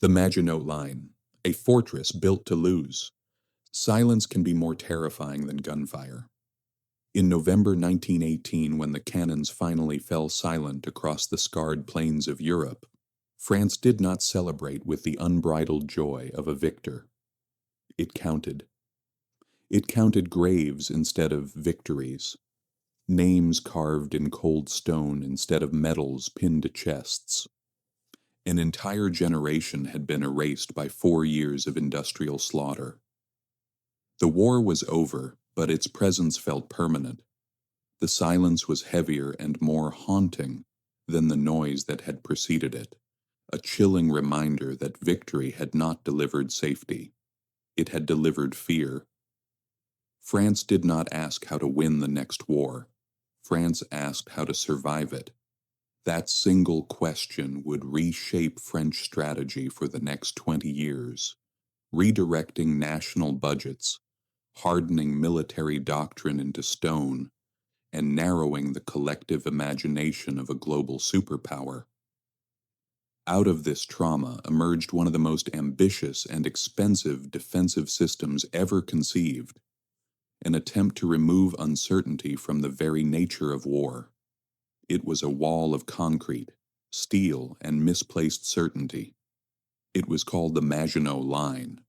The Maginot Line, a fortress built to lose. Silence can be more terrifying than gunfire. In November 1918, when the cannons finally fell silent across the scarred plains of Europe, France did not celebrate with the unbridled joy of a victor. It counted. It counted graves instead of victories, names carved in cold stone instead of medals pinned to chests. An entire generation had been erased by 4 years of industrial slaughter. The war was over, but its presence felt permanent. The silence was heavier and more haunting than the noise that had preceded it, a chilling reminder that victory had not delivered safety. It had delivered fear. France did not ask how to win the next war. France asked how to survive it. That single question would reshape French strategy for the next 20 years, redirecting national budgets, hardening military doctrine into stone, and narrowing the collective imagination of a global superpower. Out of this trauma emerged one of the most ambitious and expensive defensive systems ever conceived, an attempt to remove uncertainty from the very nature of war. It was a wall of concrete, steel, and misplaced certainty. It was called the Maginot Line.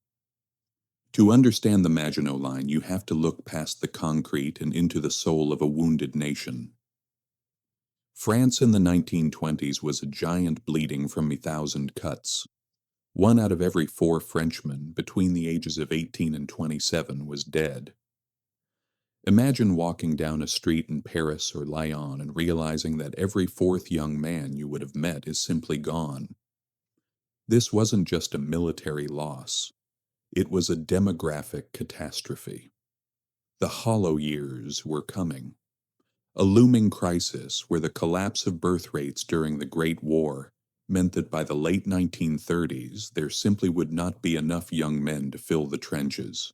To understand the Maginot Line, you have to look past the concrete and into the soul of a wounded nation. France in the 1920s was a giant bleeding from 1,000 cuts. 1 out of every 4 Frenchmen between the ages of 18 and 27 was dead. Imagine walking down a street in Paris or Lyon and realizing that every 4th young man you would have met is simply gone. This wasn't just a military loss. It was a demographic catastrophe. The hollow years were coming. A looming crisis where the collapse of birth rates during the Great War meant that by the late 1930s there simply would not be enough young men to fill the trenches.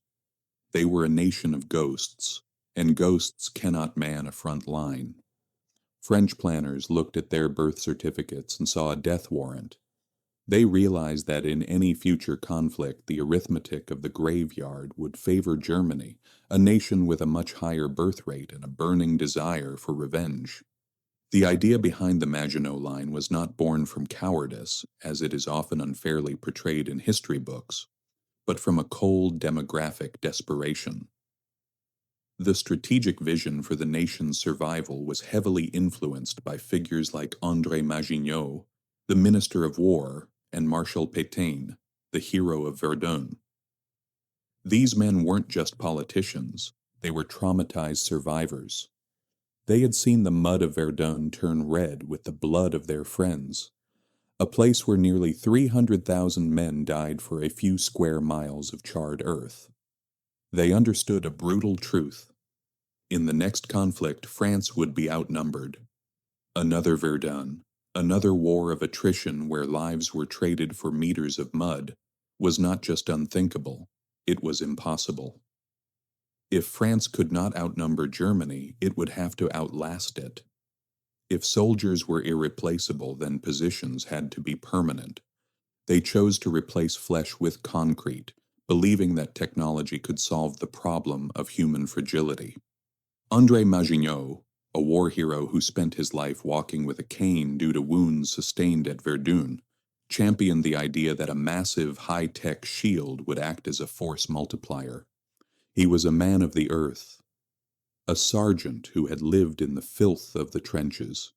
They were a nation of ghosts, and ghosts cannot man a front line. French planners looked at their birth certificates and saw a death warrant. They realized that in any future conflict, the arithmetic of the graveyard would favor Germany, a nation with a much higher birth rate and a burning desire for revenge. The idea behind the Maginot Line was not born from cowardice, as it is often unfairly portrayed in history books, but from a cold demographic desperation. The strategic vision for the nation's survival was heavily influenced by figures like André Maginot, the Minister of War, and Marshal Pétain, the hero of Verdun. These men weren't just politicians, they were traumatized survivors. They had seen the mud of Verdun turn red with the blood of their friends, a place where nearly 300,000 men died for a few square miles of charred earth. They understood a brutal truth. In the next conflict, France would be outnumbered. Another Verdun, another war of attrition where lives were traded for meters of mud, was not just unthinkable, it was impossible. If France could not outnumber Germany, it would have to outlast it. If soldiers were irreplaceable, then positions had to be permanent. They chose to replace flesh with concrete, believing that technology could solve the problem of human fragility. André Maginot, a war hero who spent his life walking with a cane due to wounds sustained at Verdun, championed the idea that a massive high-tech shield would act as a force multiplier. He was a man of the earth, a sergeant who had lived in the filth of the trenches,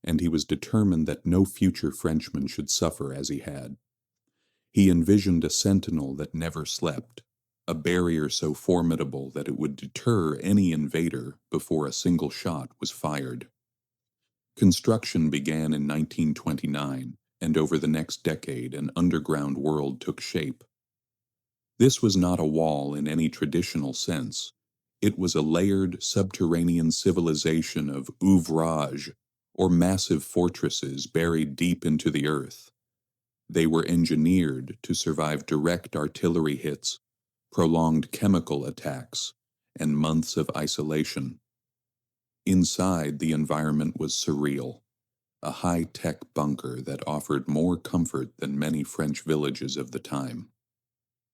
and he was determined that no future Frenchman should suffer as he had. He envisioned a sentinel that never slept, a barrier so formidable that it would deter any invader before a single shot was fired. Construction began in 1929, and over the next decade an underground world took shape. This was not a wall in any traditional sense. It was a layered subterranean civilization of ouvrage, or massive fortresses buried deep into the earth. They were engineered to survive direct artillery hits, prolonged chemical attacks, and months of isolation. Inside, the environment was surreal. a high-tech bunker that offered more comfort than many French villages of the time.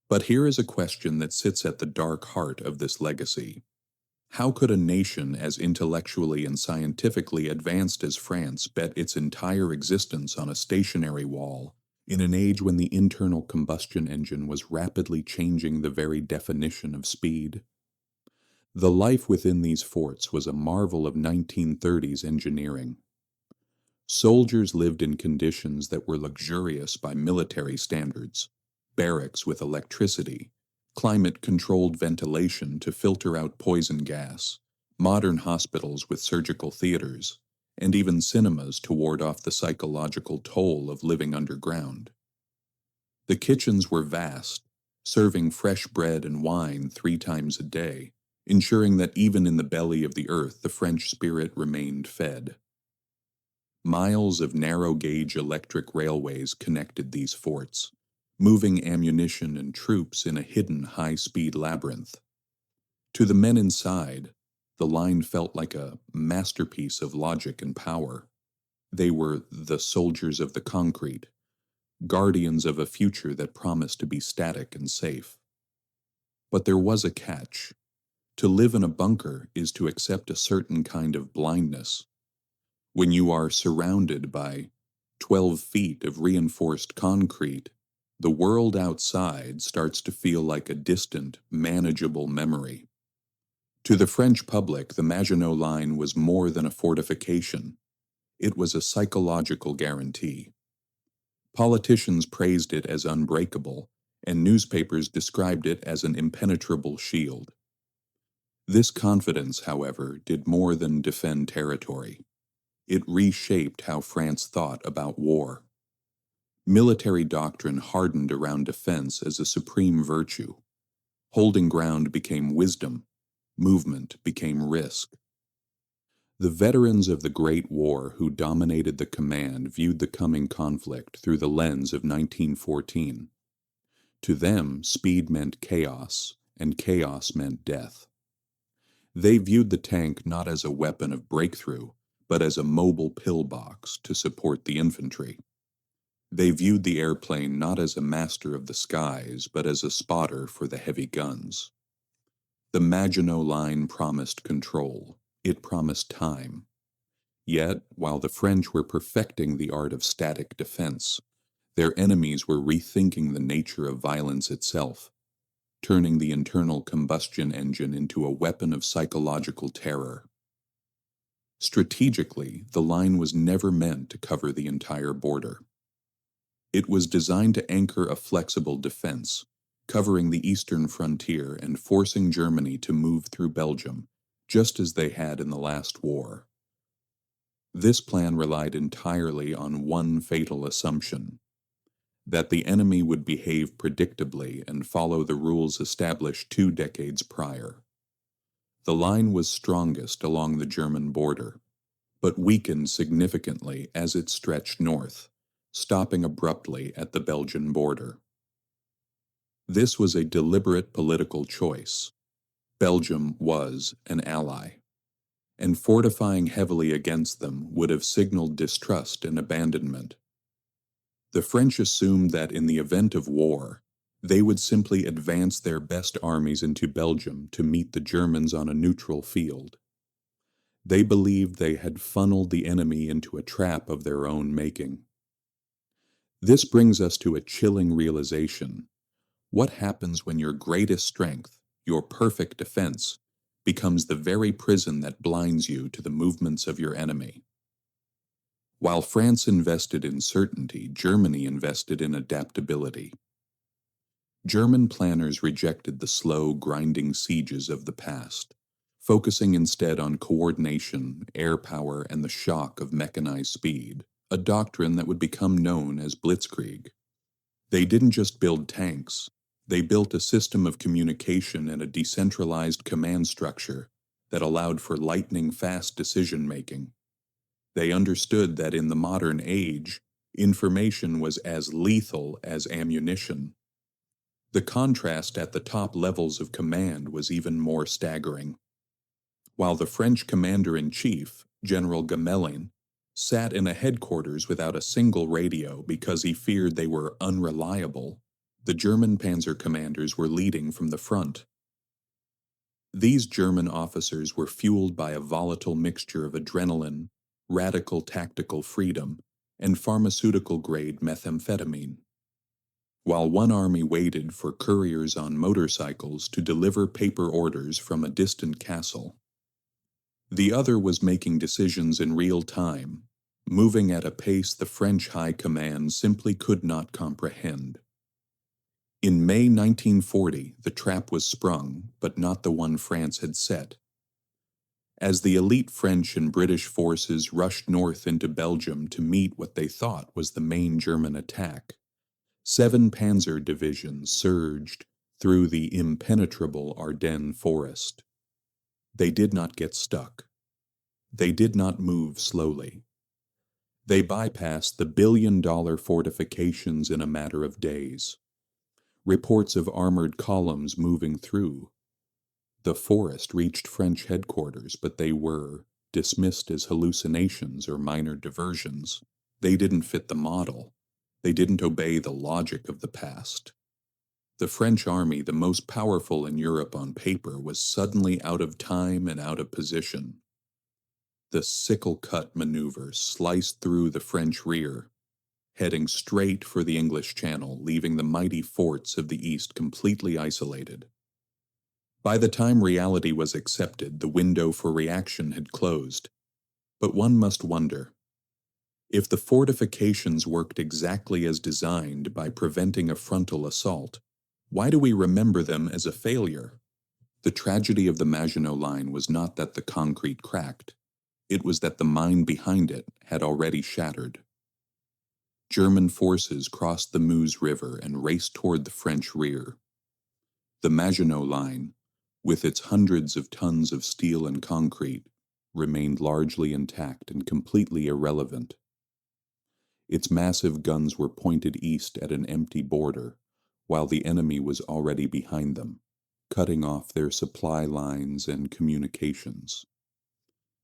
But here is a question that sits at the dark heart of this legacy. How could a nation as intellectually and scientifically advanced as France bet its entire existence on a stationary wall in an age when the internal combustion engine was rapidly changing the very definition of speed? The life within these forts was a marvel of 1930s engineering. Soldiers lived in conditions that were luxurious by military standards: barracks with electricity, climate-controlled ventilation to filter out poison gas, modern hospitals with surgical theaters, and even cinemas to ward off the psychological toll of living underground. The kitchens were vast, serving fresh bread and wine 3 times a day, ensuring that even in the belly of the earth the French spirit remained fed. Miles of narrow-gauge electric railways connected these forts, moving ammunition and troops in a hidden high-speed labyrinth. To the men inside, the line felt like a masterpiece of logic and power. They were the soldiers of the concrete, guardians of a future that promised to be static and safe. But there was a catch. To live in a bunker is to accept a certain kind of blindness. When you are surrounded by 12 feet of reinforced concrete, the world outside starts to feel like a distant, manageable memory. To the French public, the Maginot Line was more than a fortification. It was a psychological guarantee. Politicians praised it as unbreakable, and newspapers described it as an impenetrable shield. This confidence, however, did more than defend territory. It reshaped how France thought about war. Military doctrine hardened around defense as a supreme virtue. Holding ground became wisdom. Movement became risk. The veterans of the Great War who dominated the command viewed the coming conflict through the lens of 1914. To them, speed meant chaos, and chaos meant death. They viewed the tank not as a weapon of breakthrough, but as a mobile pillbox to support the infantry. They viewed the airplane not as a master of the skies, but as a spotter for the heavy guns. The Maginot Line promised control. It promised time. Yet, while the French were perfecting the art of static defense, their enemies were rethinking the nature of violence itself, turning the internal combustion engine into a weapon of psychological terror. Strategically, the line was never meant to cover the entire border. It was designed to anchor a flexible defense, covering the eastern frontier and forcing Germany to move through Belgium, just as they had in the last war. This plan relied entirely on one fatal assumption: that the enemy would behave predictably and follow the rules established 2 decades prior. The line was strongest along the German border, but weakened significantly as it stretched north, stopping abruptly at the Belgian border. This was a deliberate political choice. Belgium was an ally, and fortifying heavily against them would have signaled distrust and abandonment. The French assumed that in the event of war, they would simply advance their best armies into Belgium to meet the Germans on a neutral field. They believed they had funneled the enemy into a trap of their own making. This brings us to a chilling realization. What happens when your greatest strength, your perfect defense, becomes the very prison that blinds you to the movements of your enemy? While France invested in certainty, Germany invested in adaptability. German planners rejected the slow, grinding sieges of the past, focusing instead on coordination, air power, and the shock of mechanized speed, a doctrine that would become known as Blitzkrieg. They didn't just build tanks, they built a system of communication and a decentralized command structure that allowed for lightning-fast decision-making. They understood that in the modern age, information was as lethal as ammunition. The contrast at the top levels of command was even more staggering. While the French commander-in-chief, General Gamelin, sat in a headquarters without a single radio because he feared they were unreliable. The German panzer commanders were leading from the front. These German officers were fueled by a volatile mixture of adrenaline, radical tactical freedom, and pharmaceutical-grade methamphetamine. While one army waited for couriers on motorcycles to deliver paper orders from a distant castle, the other was making decisions in real time, moving at a pace the French High Command simply could not comprehend. In May 1940, the trap was sprung, but not the one France had set. As the elite French and British forces rushed north into Belgium to meet what they thought was the main German attack, 7 panzer divisions surged through the impenetrable Ardennes forest. They did not get stuck. They did not move slowly. They bypassed the billion-dollar fortifications in a matter of days. Reports of armored columns moving through the forest reached French headquarters, but they were dismissed as hallucinations or minor diversions. They didn't fit the model. They didn't obey the logic of the past. The French army, the most powerful in Europe on paper, was suddenly out of time and out of position. The sickle-cut maneuver sliced through the French rear, heading straight for the English Channel, leaving the mighty forts of the East completely isolated. By the time reality was accepted, the window for reaction had closed. But one must wonder, if the fortifications worked exactly as designed by preventing a frontal assault, why do we remember them as a failure? The tragedy of the Maginot Line was not that the concrete cracked. It was that the mine behind it had already shattered. German forces crossed the Meuse River and raced toward the French rear. The Maginot Line, with its hundreds of tons of steel and concrete, remained largely intact and completely irrelevant. Its massive guns were pointed east at an empty border, while the enemy was already behind them, cutting off their supply lines and communications.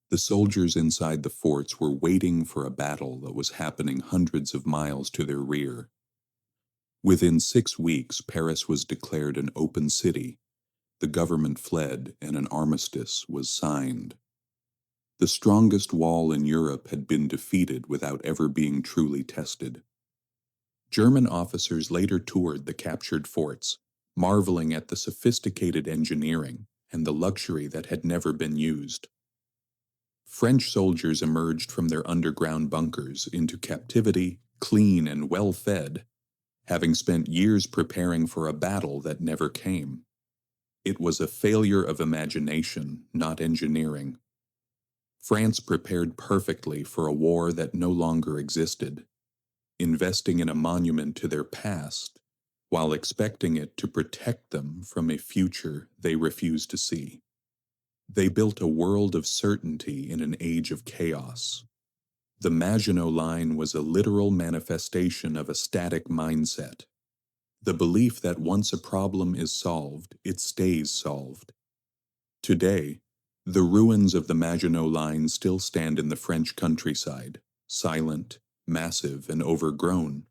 The soldiers inside the forts were waiting for a battle that was happening hundreds of miles to their rear. Within 6 weeks, Paris was declared an open city, the government fled, and an armistice was signed. The strongest wall in Europe had been defeated without ever being truly tested. German officers later toured the captured forts, marveling at the sophisticated engineering and the luxury that had never been used. French soldiers emerged from their underground bunkers into captivity, clean and well-fed, having spent years preparing for a battle that never came. It was a failure of imagination, not engineering. France prepared perfectly for a war that no longer existed, investing in a monument to their past, while expecting it to protect them from a future they refused to see. They built a world of certainty in an age of chaos. The Maginot Line was a literal manifestation of a static mindset. The belief that once a problem is solved, it stays solved. Today, the ruins of the Maginot Line still stand in the French countryside, silent, massive, and overgrown.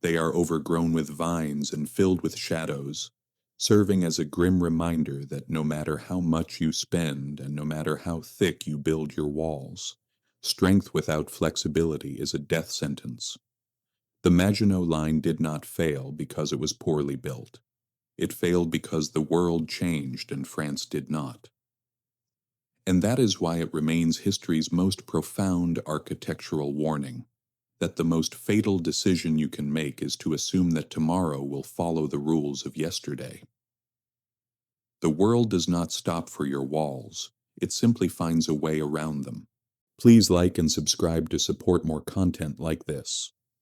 They are overgrown with vines and filled with shadows, serving as a grim reminder that no matter how much you spend and no matter how thick you build your walls, strength without flexibility is a death sentence. The Maginot Line did not fail because it was poorly built. It failed because the world changed and France did not. And that is why it remains history's most profound architectural warning, that the most fatal decision you can make is to assume that tomorrow will follow the rules of yesterday. The world does not stop for your walls, it simply finds a way around them. Please like and subscribe to support more content like this.